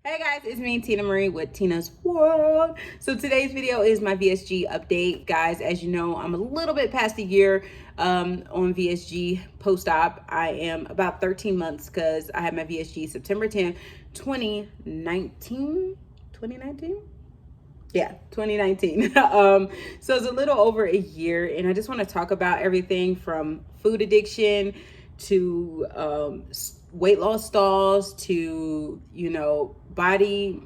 Hey guys, it's me, Tina Marie with Tina's World. So today's video is my VSG update. Guys, as you know, I'm a little bit past a year on VSG post-op. I am about 13 months because I had my VSG September 10th, 2019. 2019? Yeah, 2019. So it's a little over a year, and I just want to talk about everything from food addiction to weight loss stalls to body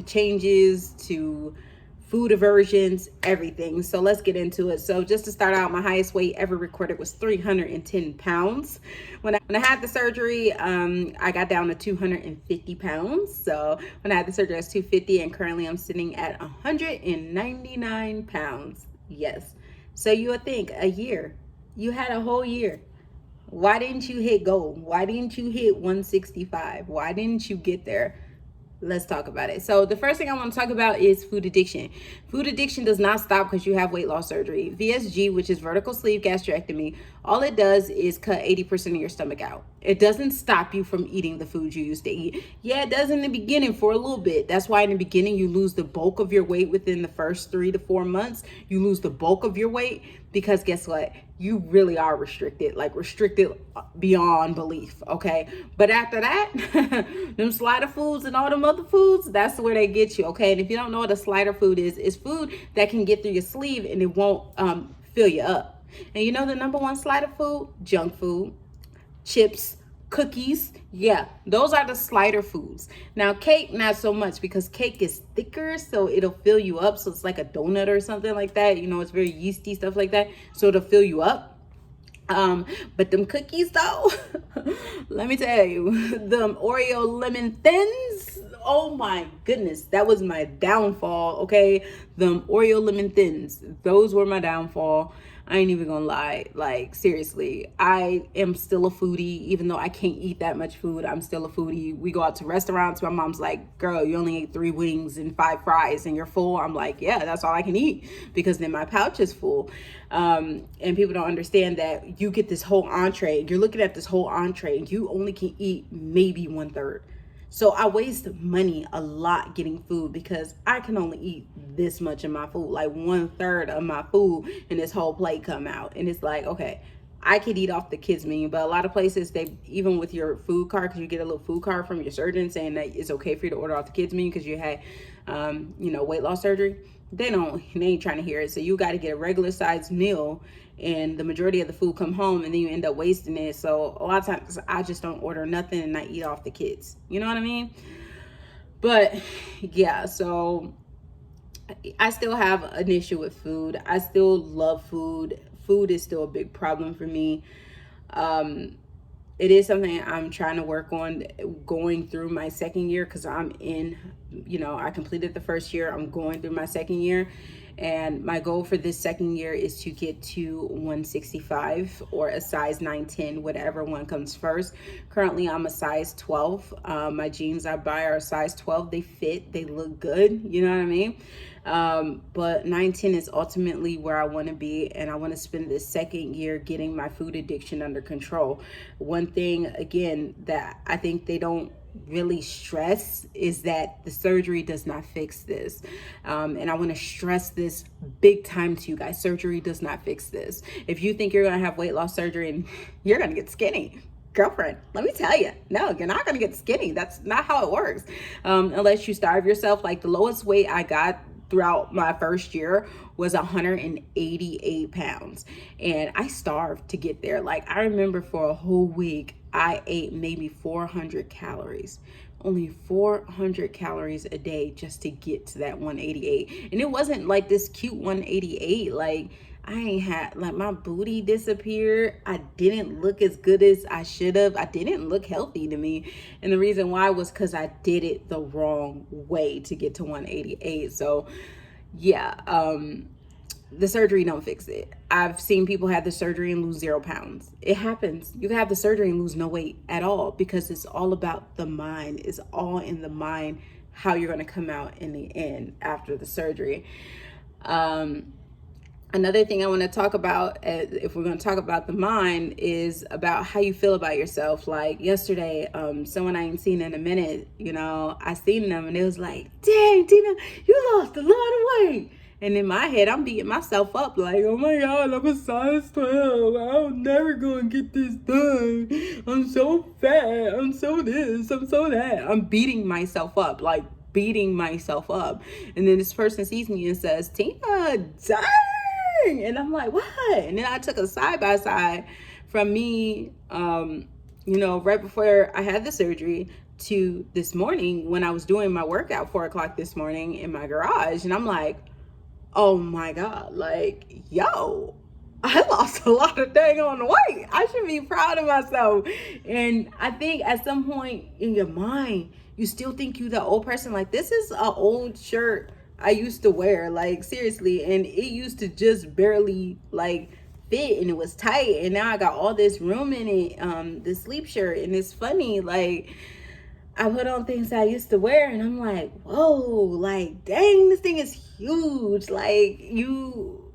changes to food aversions, everything. So let's get into it. So just to start out, my highest weight ever recorded was 310 pounds. When I had the surgery, I got down to 250 pounds. So when I had the surgery, I was 250, and currently I'm sitting at 199 pounds. Yes. So you would think a year, you had a whole year. Why didn't you hit goal? Why didn't you hit 165? Why didn't you get there? Let's talk about it. So the first thing I want to talk about is food addiction. Food addiction does not stop because you have weight loss surgery. VSG, which is vertical sleeve gastrectomy, all it does is cut 80% of your stomach out. It doesn't stop you from eating the food you used to eat. Yeah, it does in the beginning for a little bit. That's why in the beginning you lose the bulk of your weight within the first 3 to 4 months. You lose the bulk of your weight because guess what? You really are restricted, like restricted beyond belief, okay? But after that, them slider foods and all them other foods, that's where they get you, okay? And if you don't know what a slider food is, it's food that can get through your sleeve and it won't fill you up. And you know the number one slider food? Junk food, chips, cookies. Yeah, those are the slider foods. Now cake, not so much, because cake is thicker, so it'll fill you up. So it's like a donut or something like that. You know, it's very yeasty, stuff like that, so it'll fill you up. But them cookies though, let me tell you, them Oreo lemon thins, oh my goodness, that was my downfall. Okay, them Oreo lemon thins, those were my downfall. I ain't even gonna lie. Like, seriously, I am still a foodie. Even though I can't eat that much food, I'm still a foodie. We go out to restaurants. My mom's like, girl, you only ate 3 wings and 5 fries and you're full. I'm like, yeah, that's all I can eat because then my pouch is full. And people don't understand that you get this whole entree. You're looking at this whole entree and you only can eat maybe 1/3. So I waste money a lot getting food because I can only eat this much of my food, like 1/3 of my food, and this whole plate come out. And it's like, okay, I could eat off the kids menu, but a lot of places, they, even with your food card, because you get a little food card from your surgeon saying that it's okay for you to order off the kids menu because you had, weight loss surgery. They ain't trying to hear it. So you got to get a regular sized meal, and the majority of the food come home, and then you end up wasting it. So a lot of times I just don't order nothing and I eat off the kids. You know what I mean? But yeah, so I still have an issue with food. I still love food. Food is still a big problem for me. It is something I'm trying to work on going through my second year, because I completed the first year. I'm going through my second year. And my goal for this second year is to get to 165 or a size 9-10, whatever one comes first. Currently, I'm a size 12. My jeans I buy are a size 12. They fit, they look good. You know what I mean? But 9-10 is ultimately where I want to be, and I want to spend this second year getting my food addiction under control. One thing, again, that I think they don't really stress is that the surgery does not fix this. And I want to stress this big time to you guys. Surgery does not fix this. If you think you're going to have weight loss surgery and you're going to get skinny, girlfriend, let me tell you, no, you're not going to get skinny. That's not how it works. Unless you starve yourself. Like, the lowest weight I got throughout my first year was 188 pounds, and I starved to get there. Like, I remember for a whole week I ate maybe 400 calories, only 400 calories a day, just to get to that 188. And it wasn't like this cute 188. Like, I ain't had, like, my booty disappeared. I didn't look as good as I should have. I didn't look healthy to me. And the reason why was because I did it the wrong way to get to 188. So yeah, the surgery don't fix it. I've seen people have the surgery and lose 0 pounds. It happens. You can have the surgery and lose no weight at all, because it's all about the mind. It's all in the mind, how you're going to come out in the end after the surgery. Another thing I want to talk about, if we're going to talk about the mind, is about how you feel about yourself. Like yesterday, someone I ain't seen in a minute, I seen them and it was like, dang, Tina, you lost a lot of weight. And in my head, I'm beating myself up like, oh my God, I'm a size 12. I'm never going to get this done. I'm so fat. I'm so this. I'm so that. I'm beating myself up, like beating myself up. And then this person sees me and says, Tina, dang. And I'm like, what? And then I took a side by side from me, right before I had the surgery to this morning when I was doing my workout 4 o'clock this morning in my garage. And I'm like, oh my God, like, yo, I lost a lot of dang on weight. I should be proud of myself. And I think at some point in your mind, you still think you the old person. Like, this is an old shirt I used to wear, like, seriously. And it used to just barely, like, fit, and it was tight. And now I got all this room in it, this sleep shirt. And it's funny, like, I put on things I used to wear and I'm like, whoa, like, dang, this thing is huge. Like, you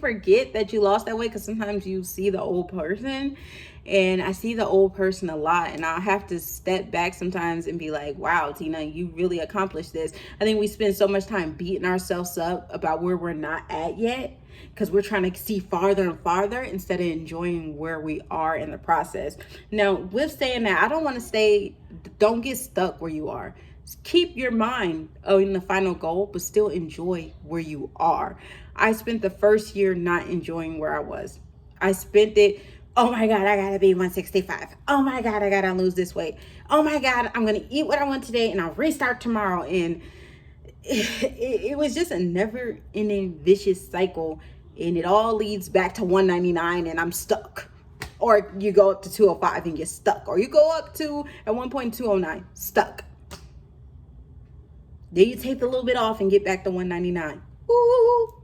forget that you lost that weight because sometimes you see the old person, and I see the old person a lot, and I have to step back sometimes and be like, wow, Tina, you really accomplished this. I think we spend so much time beating ourselves up about where we're not at yet because we're trying to see farther and farther instead of enjoying where we are in the process. Now, with saying that, I don't want to say don't get stuck where you are. Keep your mind in the final goal, but still enjoy where you are. I spent the first year not enjoying where I was. I spent it, oh my God, I gotta be 165. Oh my God, I gotta lose this weight. Oh my God, I'm gonna eat what I want today and I'll restart tomorrow. And it was just a never ending vicious cycle. And it all leads back to 199 and I'm stuck. Or you go up to 205 and you're stuck. Or you go up to, at one point, 209, stuck. Then you take a little bit off and get back to 199. Ooh.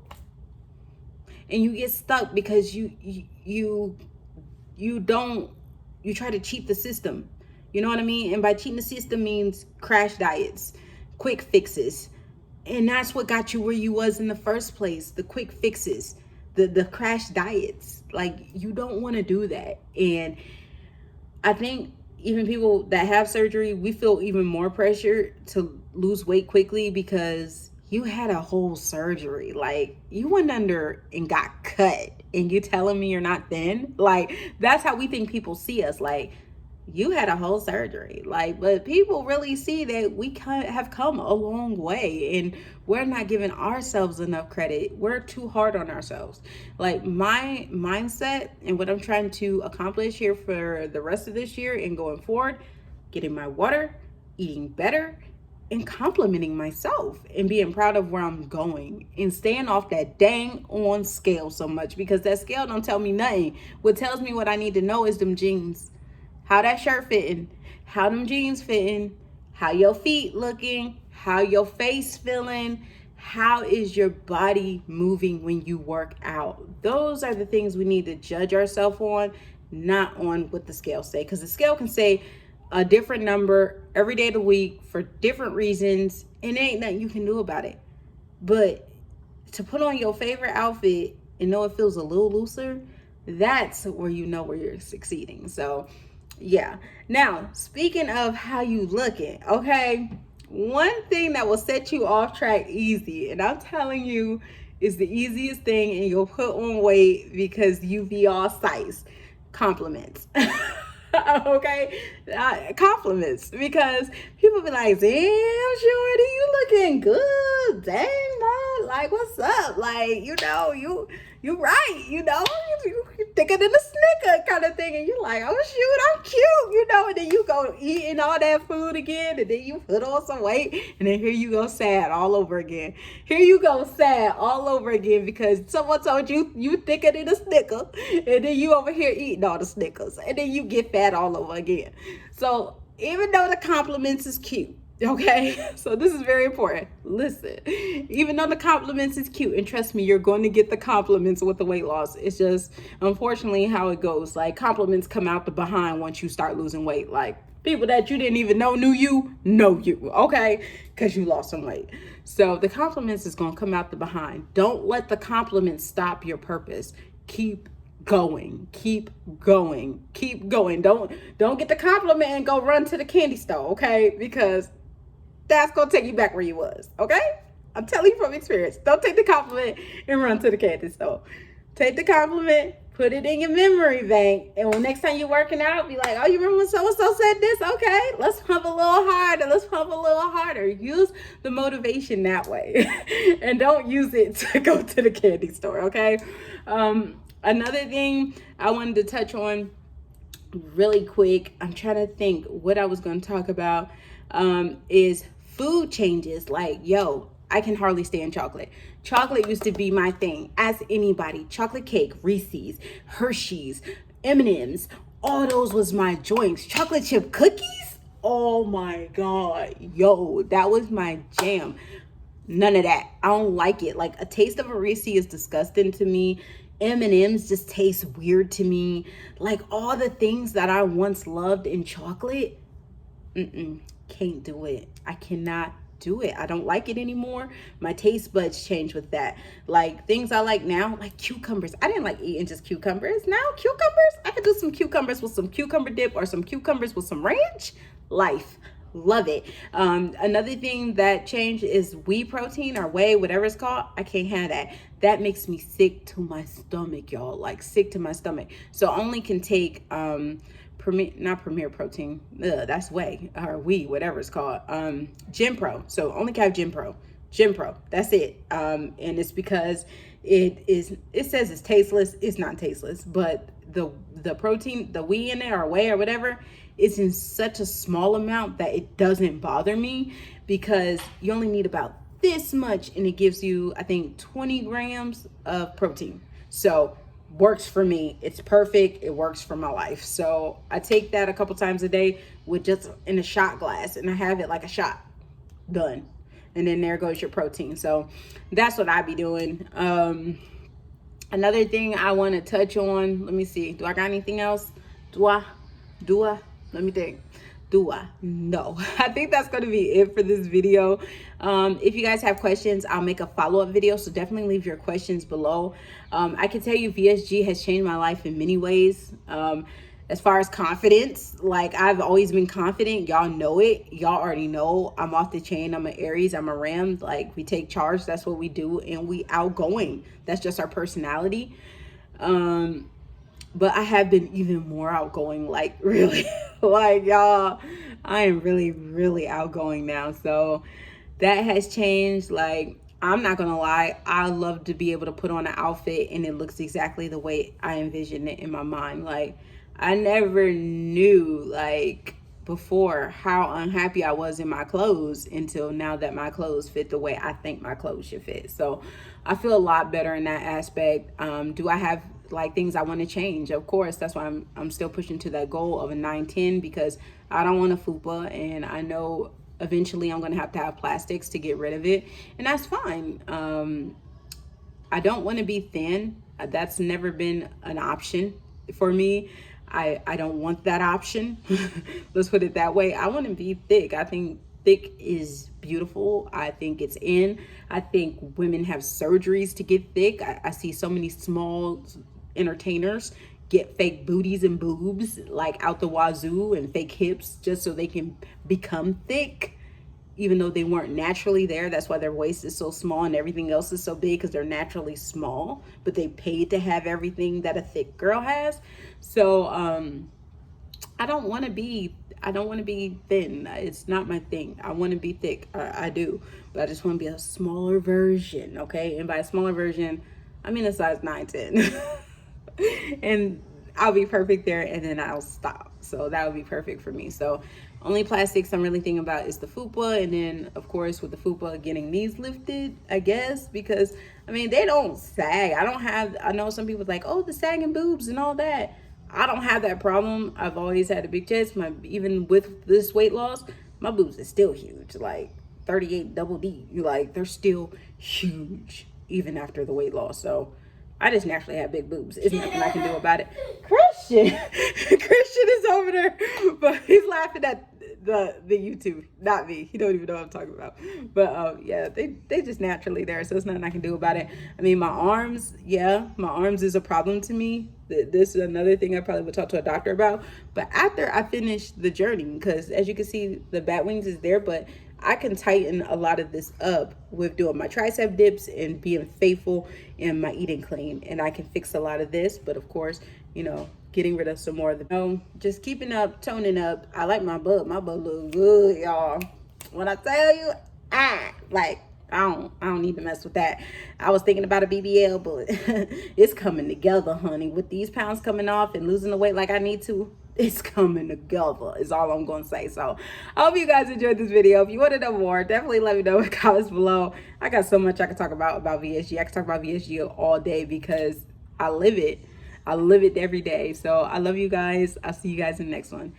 And you get stuck because you try to cheat the system. You know what I mean? And by cheating the system means crash diets, quick fixes. And that's what got you where you was in the first place. The quick fixes, the crash diets. Like, you don't want to do that. And I think even people that have surgery, we feel even more pressure to lose weight quickly because you had a whole surgery. Like, you went under and got cut, and you telling me you're not thin? Like, that's how we think people see us. Like, you had a whole surgery. Like, but people really see that we have come a long way, and we're not giving ourselves enough credit. We're too hard on ourselves. Like, my mindset and what I'm trying to accomplish here for the rest of this year and going forward, getting my water, eating better, and complimenting myself and being proud of where I'm going and staying off that dang on scale so much, because that scale don't tell me nothing. What tells me what I need to know is them jeans. How that shirt fitting, how them jeans fitting, how your feet looking, how your face feeling, how is your body moving when you work out. Those are the things we need to judge ourselves on, not on what the scale say. Because the scale can say a different number every day of the week for different reasons, and there ain't nothing you can do about it. But to put on your favorite outfit and know it feels a little looser, that's where you know where you're succeeding. So yeah. Now, speaking of how you looking, okay, one thing that will set you off track easy, and I'm telling you, is the easiest thing, and you'll put on weight because you be all size. Compliments. Okay, compliments, because people be like, damn, shorty, you looking good, dang, mom, like, what's up, like, you right, you thicker than a snicker kind of thing, and you're like, oh shoot, I'm cute, and then you go eating all that food again, and then you put on some weight, and then here you go sad all over again. Because someone told you thicker than a snicker, and then you over here eating all the Snickers, and then you get fat all over again. So even though the compliments is cute, okay, so this is very important. Listen, even though the compliments is cute, and trust me, you're going to get the compliments with the weight loss. It's just unfortunately how it goes. Like, compliments come out the behind once you start losing weight. Like, People that you didn't even know you, okay? Because you lost some weight. So the compliments is going to come out the behind. Don't let the compliments stop your purpose. Keep going. Keep going. Keep going. Don't get the compliment and go run to the candy store, okay? Because that's going to take you back where you was, okay? I'm telling you from experience. Don't take the compliment and run to the candy store. Take the compliment, put it in your memory bank, and when next time you're working out, be like, oh, you remember when so-and-so said this? Okay, let's pump a little harder. Let's pump a little harder. Use the motivation that way. And don't use it to go to the candy store, okay? Another thing I wanted to touch on really quick, I'm trying to think what I was going to talk about, is food changes. Like, yo, I can hardly stand chocolate. Chocolate used to be my thing. Ask anybody. Chocolate cake, Reese's, Hershey's, M&M's, all those was my joints. Chocolate chip cookies? Oh my God. Yo, that was my jam. None of that. I don't like it. Like, a taste of a Reese is disgusting to me. M&M's just taste weird to me. Like, all the things that I once loved in chocolate, can't do it. I cannot do it. I don't like it anymore. My taste buds change with that. Like, things I like now, like cucumbers. I didn't like eating just cucumbers. Now cucumbers, I could do some cucumbers with some cucumber dip or some cucumbers with some ranch. Life. Love it. Another thing that changed is whey protein or whey, whatever it's called. I can't have that. That makes me sick to my stomach, y'all. Like, sick to my stomach. So only can take Premier Protein. That's whey or whey, whatever it's called. Gym Pro. So only can have Gym Pro. That's it. And it's because it says it's tasteless. It's not tasteless, but the protein, the whey in it or whey or whatever, is in such a small amount that it doesn't bother me, because you only need about this much and it gives you, I think, 20 grams of protein. So works for me. It's perfect. It works for my life. So I take that a couple times a day with just in a shot glass, and I have it like a shot. Done. And then there goes your protein. So that's what I be doing. Another thing I want to touch on, let me see. Do I got anything else? Do I? Let me think. Do I? No. I think that's going to be it for this video. If you guys have questions, I'll make a follow-up video. So definitely leave your questions below. I can tell you VSG has changed my life in many ways. As far as confidence, like, I've always been confident. Y'all know it. Y'all already know I'm off the chain. I'm an Aries. I'm a Ram. Like, we take charge. That's what we do. And we outgoing. That's just our personality. But I have been even more outgoing, like, really. Like, y'all, I am really, really outgoing now. So that has changed. Like, I'm not gonna lie, I love to be able to put on an outfit and it looks exactly the way I envision it in my mind. Like, I never knew, like, before how unhappy I was in my clothes until now that my clothes fit the way I think my clothes should fit. So I feel a lot better in that aspect. Do I have like things I want to change? Of course. That's why I'm still pushing to that goal of a 910, because I don't want a fupa, and I know eventually I'm going to have plastics to get rid of it, and that's fine. I don't want to be thin. That's never been an option for me. I don't want that option. Let's put it that way. I want to be thick. I think thick is beautiful. I think it's in. I think women have surgeries to get thick. I see so many small entertainers get fake booties and boobs like out the wazoo, and fake hips just so they can become thick, even though they weren't naturally there. That's why their waist is so small and everything else is so big, because they're naturally small, but they paid to have everything that a thick girl has. So I don't want to be thin. It's not my thing. I want to be thick. I do, but I just want to be a smaller version. Okay, and by a smaller version, I mean a size 9, 10. And I'll be perfect there, and then I'll stop. So that would be perfect for me. So only plastics I'm really thinking about is the fupa, and then of course with the fupa, getting these lifted, I guess, because I mean, they don't sag. I know some people like, oh, the sagging boobs and all that. I don't have that problem. I've always had a big chest. Even with this weight loss, my boobs are still huge, like 38 double D. Like, they're still huge even after the weight loss. So I just naturally have big boobs. There's nothing I can do about it. Christian, Christian is over there, but he's laughing at the YouTube, not me. He don't even know what I'm talking about. But yeah, they just naturally there, so there's nothing I can do about it. I mean, my arms, yeah, my arms is a problem to me. This is another thing I probably would talk to a doctor about. But after I finish the journey, because as you can see, the bat wings is there, but I can tighten a lot of this up with doing my tricep dips and being faithful in my eating clean. And I can fix a lot of this, but of course, you know, getting rid of some more of the, just keeping up, toning up. I like my butt. My butt look good, y'all. When I tell you, like, I don't need to mess with that. I was thinking about a BBL, but it's coming together, honey. With these pounds coming off and losing the weight like I need to, it's coming together is all I'm going to say. So I hope you guys enjoyed this video. If you want to know more, definitely let me know in the comments below. I got so much I can talk about VSG. I can talk about VSG all day because I live it. I live it every day. So I love you guys. I'll see you guys in the next one.